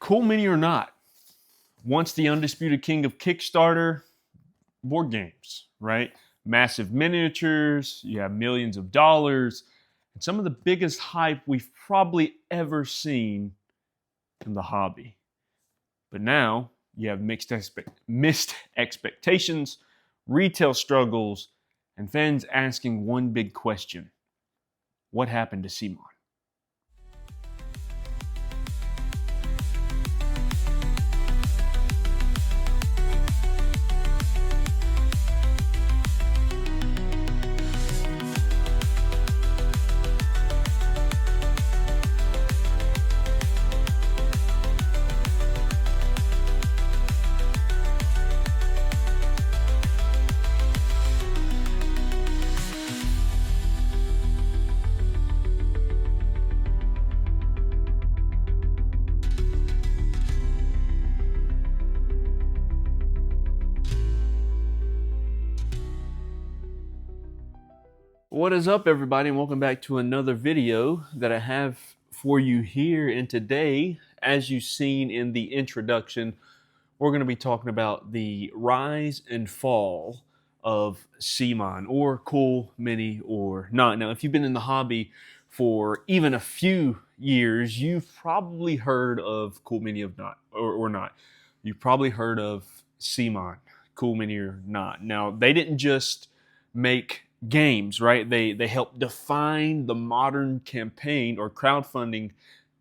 Cool Mini or not, once the undisputed king of Kickstarter board games, right? Massive miniatures, you have millions of dollars, and some of the biggest hype we've probably ever seen in the hobby. But now you have missed expectations, retail struggles, and fans asking one big question: what happened to Cmon? What is up, everybody, and welcome back to another video that I have for you here. And today, as you've seen in the introduction, we're going to be talking about the rise and fall of Cmon, or Cool Mini or not. Now, if you've been in the hobby for even a few years, you've probably heard of Cool Mini or not. You've probably heard of Cmon, Cool Mini or not. Now, they didn't just make games, right? They help define the modern campaign or crowdfunding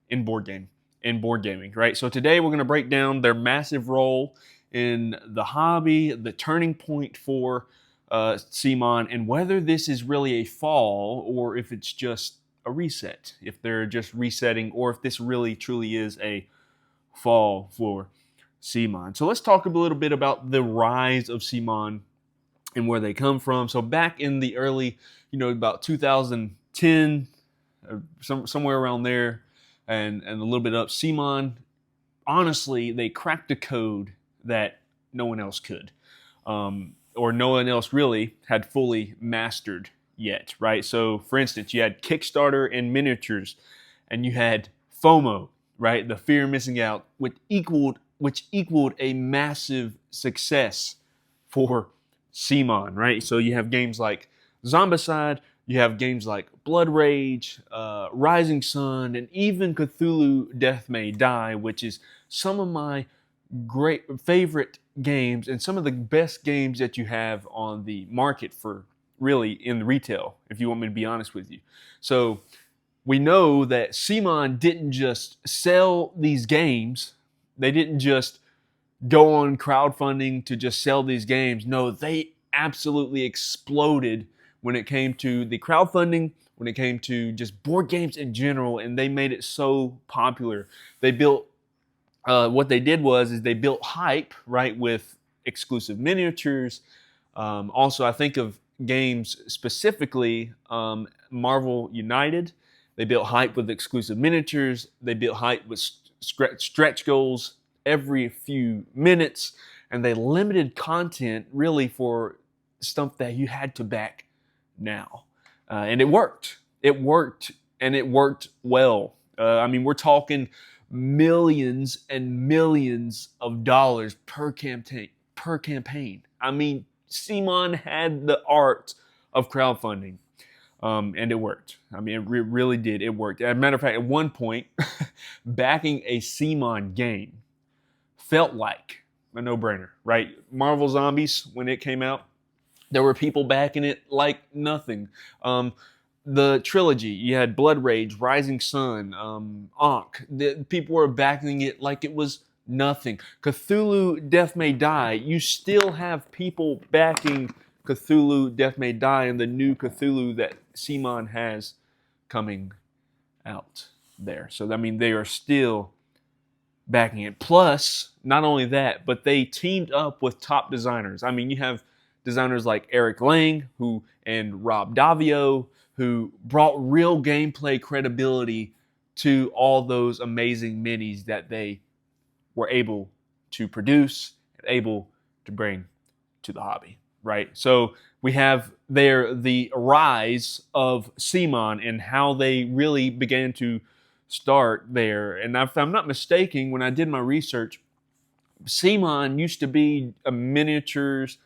in board gaming, right? So today we're going to break down their massive role in the hobby, the turning point for Cmon, and whether this is really a fall or if it's just a reset, if they're just resetting, or if this really truly is a fall for Cmon. So let's talk a little bit about the rise of Cmon and where they come from. So back in the early, about 2010, somewhere around there, and a little bit up, Cmon, honestly, they cracked a code that no one else could, or no one else really had fully mastered yet, right? So, for instance, you had Kickstarter and miniatures, and you had FOMO, right? The fear of missing out, which equaled a massive success for Cmon, right? So you have games like Zombicide, you have games like Blood Rage, Rising Sun, and even Cthulhu Death May Die, which is some of my great favorite games and some of the best games that you have on the market for really in retail, if you want me to be honest with you. So we know that Cmon didn't just sell these games. They didn't just go on crowdfunding to just sell these games. No, they absolutely exploded when it came to the crowdfunding, when it came to just board games in general, and they made it so popular. They built, what they did was they built hype, right, with exclusive miniatures. Also, I think of games specifically, Marvel United. They built hype with exclusive miniatures. They built hype with stretch goals every few minutes, and they limited content really for stuff that you had to back now. And it worked. It worked, and it worked well. We're talking millions and millions of dollars per campaign. Cmon had the art of crowdfunding, and it worked. It really did. It worked. As a matter of fact, at one point, backing a Cmon game felt like a no-brainer, right? Marvel Zombies, when it came out, there were people backing it like nothing. The trilogy, you had Blood Rage, Rising Sun, Ankh. People were backing it like it was nothing. Cthulhu Death May Die, you still have people backing Cthulhu Death May Die and the new Cthulhu that Cmon has coming out there. So, they are still backing it. Plus, not only that, but they teamed up with top designers. You have designers like Eric Lang and Rob Davio, who brought real gameplay credibility to all those amazing minis that they were able to produce and able to bring to the hobby, right? So we have there the rise of Cmon and how they really began to start there. And if I'm not mistaken, when I did my research, Cmon used to be a miniatures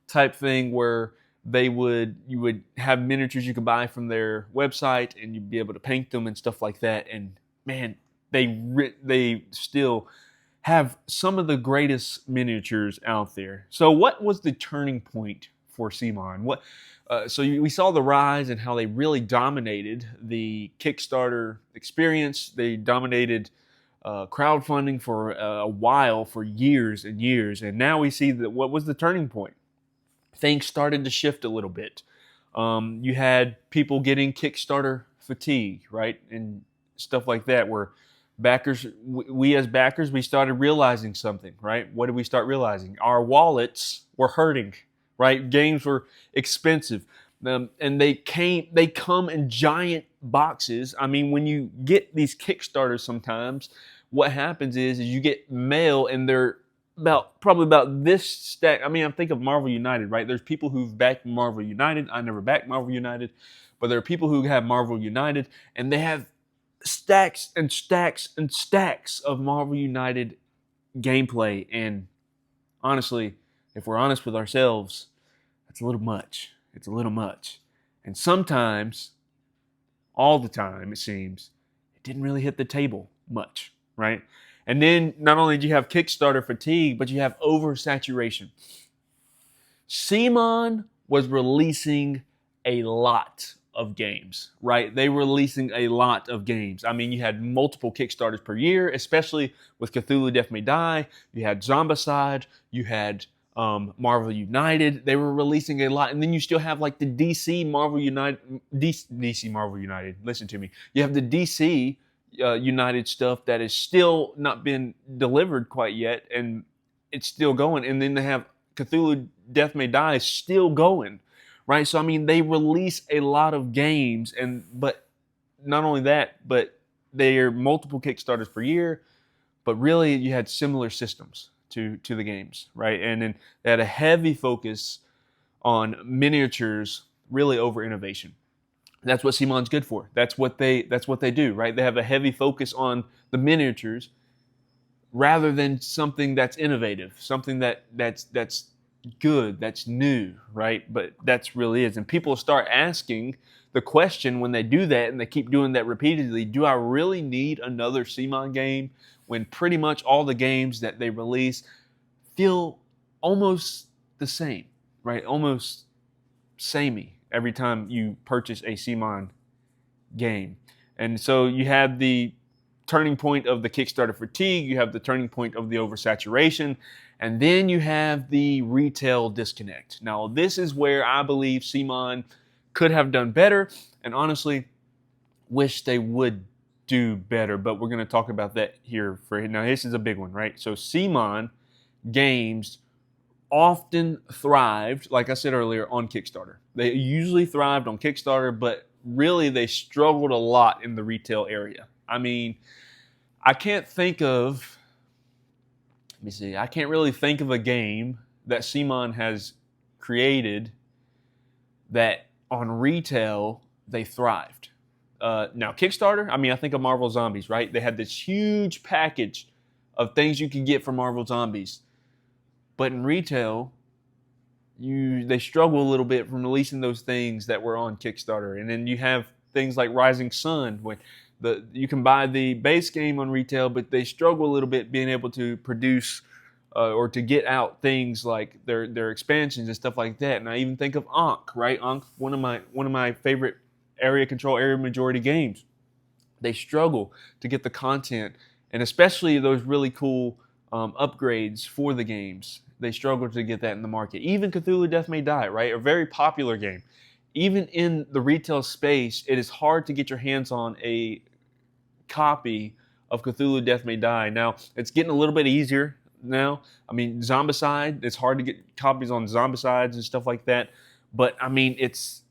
type thing where you would have miniatures you could buy from their website, and you'd be able to paint them and stuff like that. And man, they still have some of the greatest miniatures out there. So what was the turning point for Cmon? We saw the rise and how they really dominated the Kickstarter experience. They dominated crowdfunding for a while, for years and years. And now we see that what was the turning point? Things started to shift a little bit. You had people getting Kickstarter fatigue, right? And stuff like that, where we as backers, we started realizing something, right? What did we start realizing? Our wallets were hurting, right? Games were expensive. And they come in giant boxes. I mean, when you get these Kickstarters sometimes, what happens is you get mail, and they're probably about this stack. I mean, I think of Marvel United, right? There's people who've backed Marvel United. I never backed Marvel United, but there are people who have Marvel United, and they have stacks and stacks and stacks of Marvel United gameplay. And honestly, if we're honest with ourselves, that's a little much. It's a little much. And sometimes, all the time, it seems, it didn't really hit the table much, right? And then not only do you have Kickstarter fatigue, but you have oversaturation. Cmon was releasing a lot of games, right? They were releasing a lot of games. I mean, you had multiple Kickstarters per year, especially with Cthulhu Death May Die. You had Zombicide. You had Marvel United. They were releasing a lot. And then you still have like the DC Marvel United. DC Marvel United. Listen to me. You have the DC United stuff that is still not been delivered quite yet, and it's still going. And then they have Cthulhu Death May Die still going, right? So I mean, they release a lot of games, but not only that, but they are multiple Kickstarters per year. But really, you had similar systems to the games, right? And then they had a heavy focus on miniatures, really over innovation. That's what Cmon's good for. That's what they do, right? They have a heavy focus on the miniatures rather than something that's innovative, something that's good, that's new, right? But that's really is. And people start asking the question when they do that, and they keep doing that repeatedly, do I really need another Cmon game when pretty much all the games that they release feel almost the same, right? Almost samey every time you purchase a Cmon game. And so you have the turning point of the Kickstarter fatigue, you have the turning point of the oversaturation, and then you have the retail disconnect. Now, this is where I believe Cmon could have done better, and honestly, wish they would do better, but we're going to talk about that here. Now, this is a big one, right? So Cmon games often thrived, like I said earlier, on Kickstarter. They usually thrived on Kickstarter, but really they struggled a lot in the retail area. I mean, I can't really think of a game that Cmon has created that on retail they thrived. Now, Kickstarter, I mean, I think of Marvel Zombies, right? They had this huge package of things you could get from Marvel Zombies. But in retail, they struggle a little bit from releasing those things that were on Kickstarter. And then you have things like Rising Sun, when you can buy the base game on retail, but they struggle a little bit being able to produce or to get out things like their expansions and stuff like that. And I even think of Ankh, right? Ankh, one of my favorite area majority games. They struggle to get the content, and especially those really cool upgrades for the games. They struggle to get that in the market. Even Cthulhu Death May Die, right? A very popular game. Even in the retail space, it is hard to get your hands on a copy of Cthulhu Death May Die. Now, it's getting a little bit easier now. I mean, Zombicide, it's hard to get copies on Zombicides and stuff like that. But, I mean, it's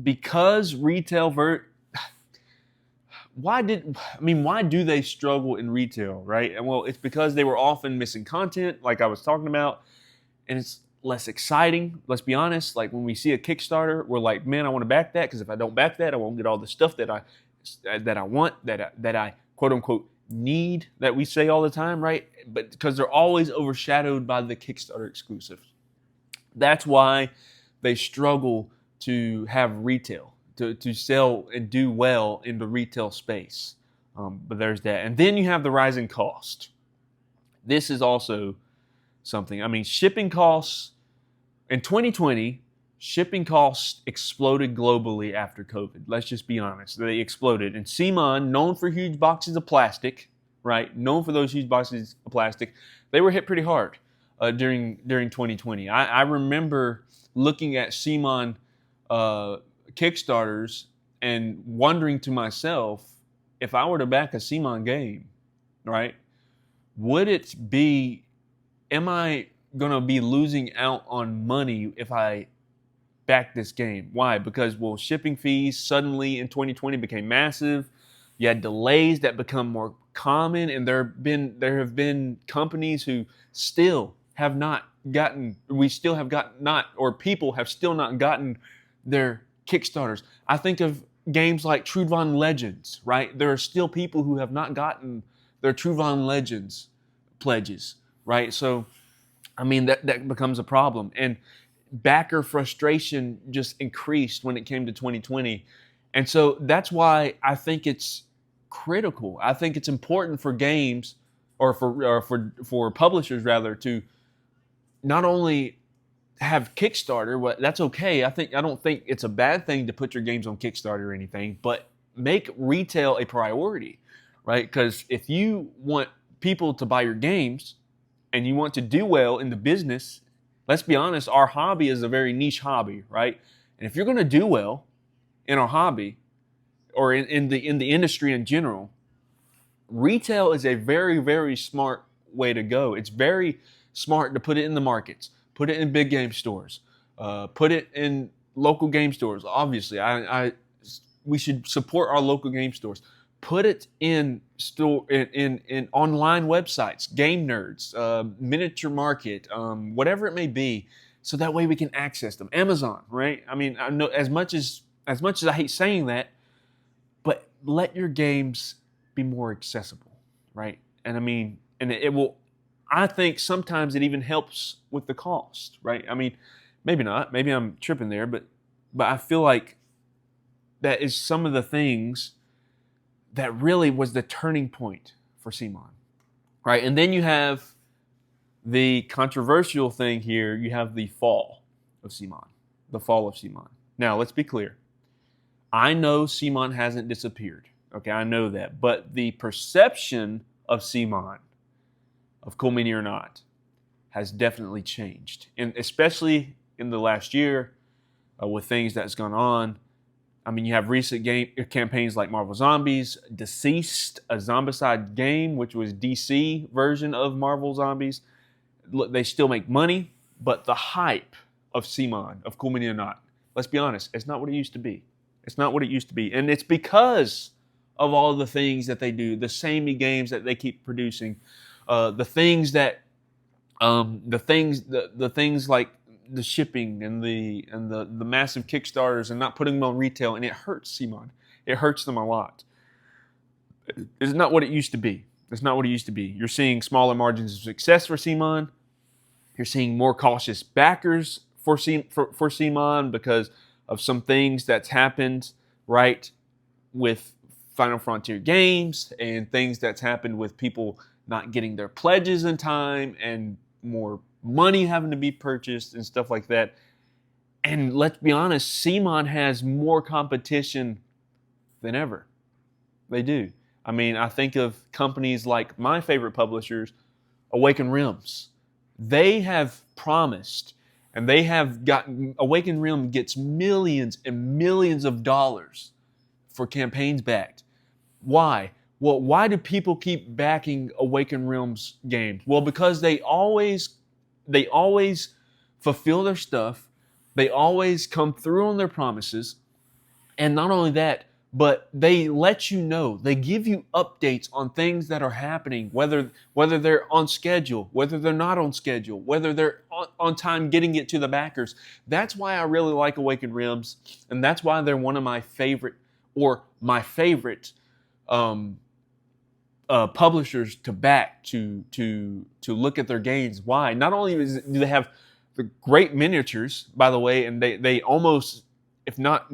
because retail why do they struggle in retail, right? And well, it's because they were often missing content, like I was talking about, and it's less exciting. Let's be honest. Like when we see a Kickstarter, we're like, man, I want to back that, because if I don't back that, I won't get all the stuff that that I want, that I quote unquote need, that we say all the time, right? But because they're always overshadowed by the Kickstarter exclusives. That's why they struggle to have retail, to sell and do well in the retail space. But there's that. And then you have the rising cost. This is also something. I mean, shipping costs in 2020, shipping costs exploded globally after COVID. Let's just be honest. They exploded. And Cmon, known for huge boxes of plastic, right? Known for those huge boxes of plastic, they were hit pretty hard during 2020. I remember looking at Cmon Kickstarters and wondering to myself, if I were to back a Cmon game, right, am I going to be losing out on money if I back this game? Why? Because, well, shipping fees suddenly in 2020 became massive. You had delays that become more common, and there have been companies who still have not gotten, people have still not gotten their Kickstarters. I think of games like Trudvang Legends, right? There are still people who have not gotten their Trudvang Legends pledges, right? So, I mean, that becomes a problem. And backer frustration just increased when it came to 2020. And so that's why I think it's critical. I think it's important for games, or for publishers rather, to not only have Kickstarter, but that's okay. I don't think it's a bad thing to put your games on Kickstarter or anything, but make retail a priority, right? Because if you want people to buy your games and you want to do well in the business, let's be honest, our hobby is a very niche hobby, right? And if you're going to do well in our hobby, or in the industry in general, retail is a very, very smart way to go. It's very smart to put it in the markets, put it in big game stores, put it in local game stores. Obviously, we should support our local game stores. Put it in online websites, Game Nerds, Miniature Market, whatever it may be, so that way we can access them. Amazon, right? I mean, I know as much as I hate saying that, but let your games be more accessible, right? And I mean, and it will. I think sometimes it even helps with the cost, right? I mean, maybe not. Maybe I'm tripping there, but I feel like that is some of the things that really was the turning point for Cmon, right? And then you have the controversial thing here. You have the fall of Cmon. Now, let's be clear. I know Cmon hasn't disappeared. Okay, I know that. But the perception of Cmon, of Cool Mini or Not, has definitely changed. And especially in the last year with things that's gone on. I mean, you have recent campaigns like Marvel Zombies, Deceased, a Zombicide game, which was DC version of Marvel Zombies. Look, they still make money, but the hype of Cmon, of Cool Mini or Not, let's be honest, it's not what it used to be. It's not what it used to be. And it's because of all the things that they do, the samey games that they keep producing, the things like the shipping and the massive Kickstarters and not putting them on retail, and it hurts Cmon. It hurts them a lot. It's not what it used to be. It's not what it used to be. You're seeing smaller margins of success for Cmon. You're seeing more cautious backers for Cmon because of some things that's happened, right, with Final Frontier Games, and things that's happened with people not getting their pledges in time, and more money having to be purchased and stuff like that. And let's be honest, Cmon has more competition than ever. They do. I mean, I think of companies like my favorite publishers, Awaken Realms. They have promised, and they have gotten, Awaken Realm gets millions and millions of dollars for campaigns backed. Why? Well, why do people keep backing Awaken Realms games? Well, because they always fulfill their stuff. They always come through on their promises. And not only that, but they let you know, they give you updates on things that are happening, whether they're on schedule, whether they're not on schedule, whether they're on time getting it to the backers. That's why I really like Awaken Realms, and that's why they're one of my favorite or my favorite publishers to back to look at their games. Why? Not only do they have the great miniatures, by the way, and they almost, if not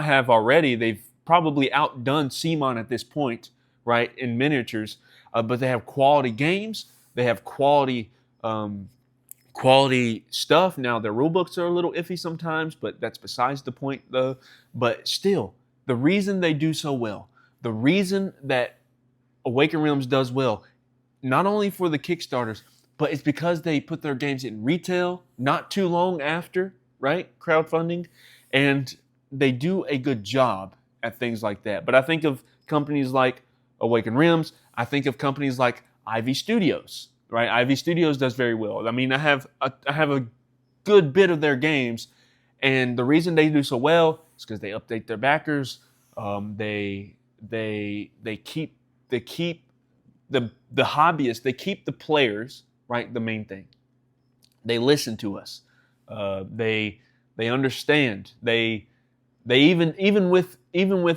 have already, they've probably outdone Cmon at this point, right, in miniatures. But they have quality games. They have quality stuff. Now their rule books are a little iffy sometimes, but that's besides the point, though. But still, the reason they do so well, the reason that Awaken Realms does well, not only for the Kickstarters, but it's because they put their games in retail not too long after, right? Crowdfunding. And they do a good job at things like that. But I think of companies like Awaken Realms. I think of companies like Ivy Studios, right? Ivy Studios does very well. I mean, I have a good bit of their games, and the reason they do so well is because they update their backers. They keep the hobbyists, they keep the players, right? The main thing. They listen to us. They understand. They even with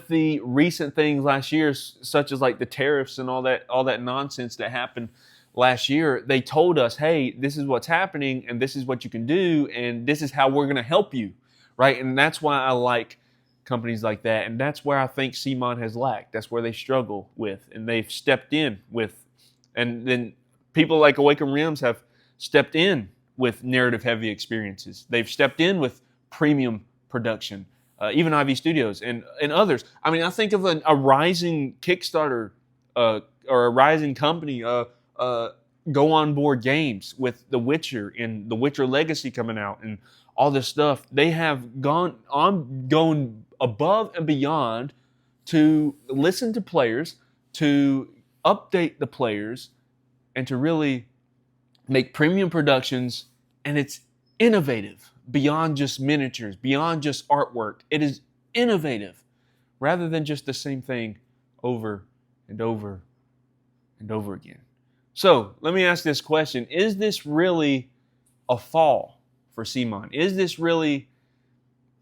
the recent things last year, such as like the tariffs and all that nonsense that happened last year, they told us, hey, this is what's happening, and this is what you can do, and this is how we're going to help you, right? And that's why I like companies like that, and that's where I think Cmon has lacked. That's where they struggle with, and they've stepped in with, and then people like Awaken Realms have stepped in with narrative-heavy experiences. They've stepped in with premium production, even Ivy Studios and others. I mean, I think of a rising Kickstarter or a rising company, Go On Board Games with The Witcher and The Witcher Legacy coming out and all this stuff. They have gone above and beyond to listen to players, to update the players, and to really make premium productions. And it's innovative beyond just miniatures, beyond just artwork. It is innovative rather than just the same thing over and over and over again. So let me ask this question. Is this really a fall for Cmon? Is this really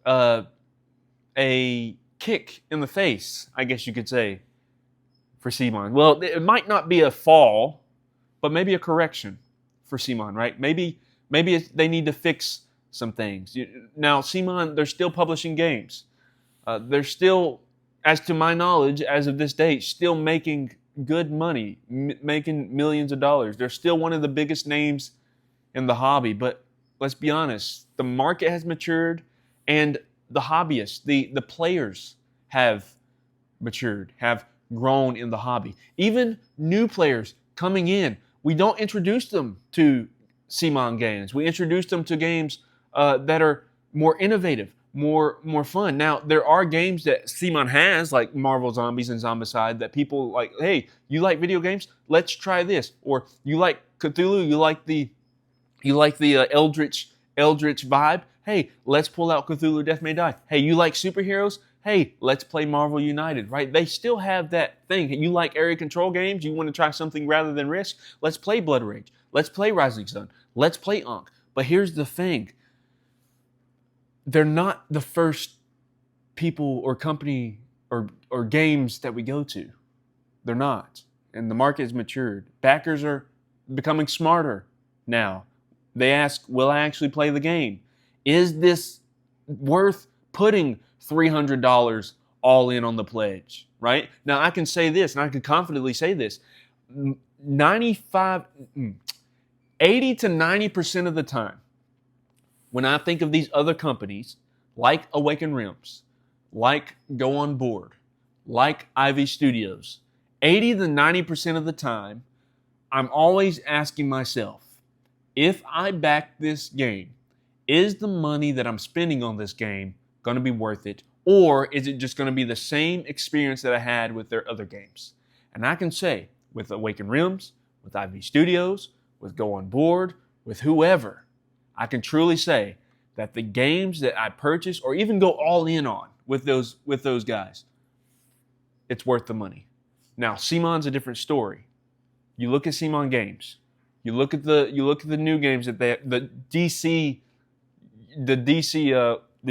a kick in the face, I guess you could say, for Cmon? Well, it might not be a fall, but maybe a correction for Cmon, right? Maybe they need to fix some things. Now, Cmon, they're still publishing games. They're still, as to my knowledge, as of this date, still making good money, making millions of dollars. They're still one of the biggest names in the hobby. But let's be honest, the market has matured, and the hobbyists, the players have matured, have grown in the hobby. Even new players coming in, we don't introduce them to Cmon games. We introduce them to games that are more innovative, more fun. Now, there are games that Cmon has, like Marvel Zombies and Zombicide, that people like, hey, you like video games? Let's try this. Or you like Cthulhu? You like the Eldritch vibe? Hey, let's pull out Cthulhu Death May Die. Hey, you like superheroes? Hey, let's play Marvel United, right? They still have that thing. You like area control games? You want to try something rather than Risk? Let's play Blood Rage. Let's play Rising Sun. Let's play Ankh. But here's the thing. They're not the first people or company or games that we go to. They're not. And the market has matured. Backers are becoming smarter now. They ask, will I actually play the game? Is this worth putting $300 all in on the pledge, right? Now, I can say this, and I can confidently say this. 80 to 90% of the time, when I think of these other companies, like Awaken Realms, like Go On Board, like Ivy Studios, 80 to 90% of the time, I'm always asking myself, if I back this game, is the money that I'm spending on this game going to be worth it? Or is it just going to be the same experience that I had with their other games? And I can say, with Awaken Realms, with Ivy Studios, with Go On Board, with whoever, I can truly say that the games that I purchase or even go all in on with those guys, it's worth the money. Now, Cmon's a different story. You look at Cmon games. You look at the new games that the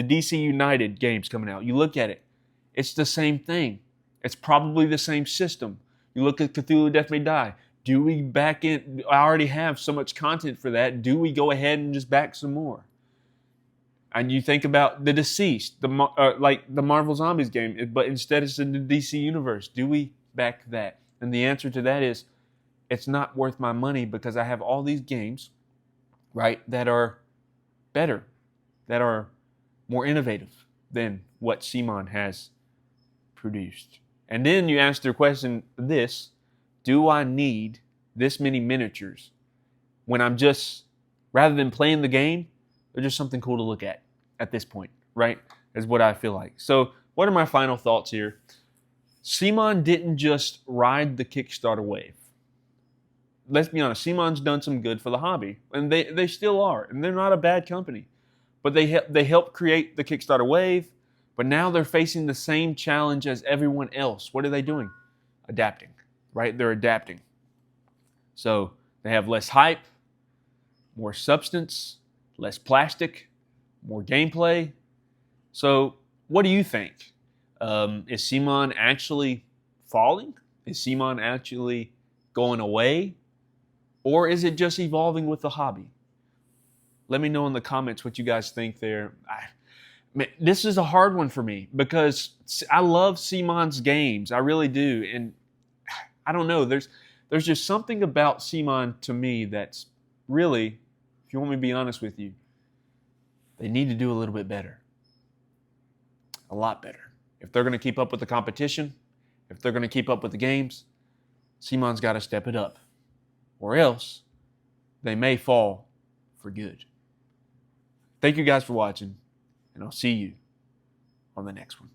DC United games coming out. You look at it. It's the same thing. It's probably the same system. You look at Cthulhu Death May Die. Do we back in? I already have so much content for that. Do we go ahead and just back some more? And you think about The Deceased, like the Marvel Zombies game, but instead it's in the DC universe. Do we back that? And the answer to that is, it's not worth my money because I have all these games, right, that are better, that are more innovative than what Cmon has produced. And then you ask the question this, do I need this many miniatures when I'm just, rather than playing the game, they're just something cool to look at this point, right? Is what I feel like. So what are my final thoughts here? Cmon didn't just ride the Kickstarter wave. Let's be honest, Cmon's done some good for the hobby, and they still are, and they're not a bad company. But they helped create the Kickstarter wave, but now they're facing the same challenge as everyone else. What are they doing? Adapting, right? They're adapting. So they have less hype, more substance, less plastic, more gameplay. So what do you think? Is Cmon actually falling? Is Cmon actually going away? Or is it just evolving with the hobby? Let me know in the comments what you guys think there. Man, this is a hard one for me because I love Cmon's games. I really do. And I don't know. There's just something about Cmon to me that's really, if you want me to be honest with you, they need to do a little bit better. A lot better. If they're going to keep up with the competition, if they're going to keep up with the games, Cmon's got to step it up. Or else they may fall for good. Thank you guys for watching, and I'll see you on the next one.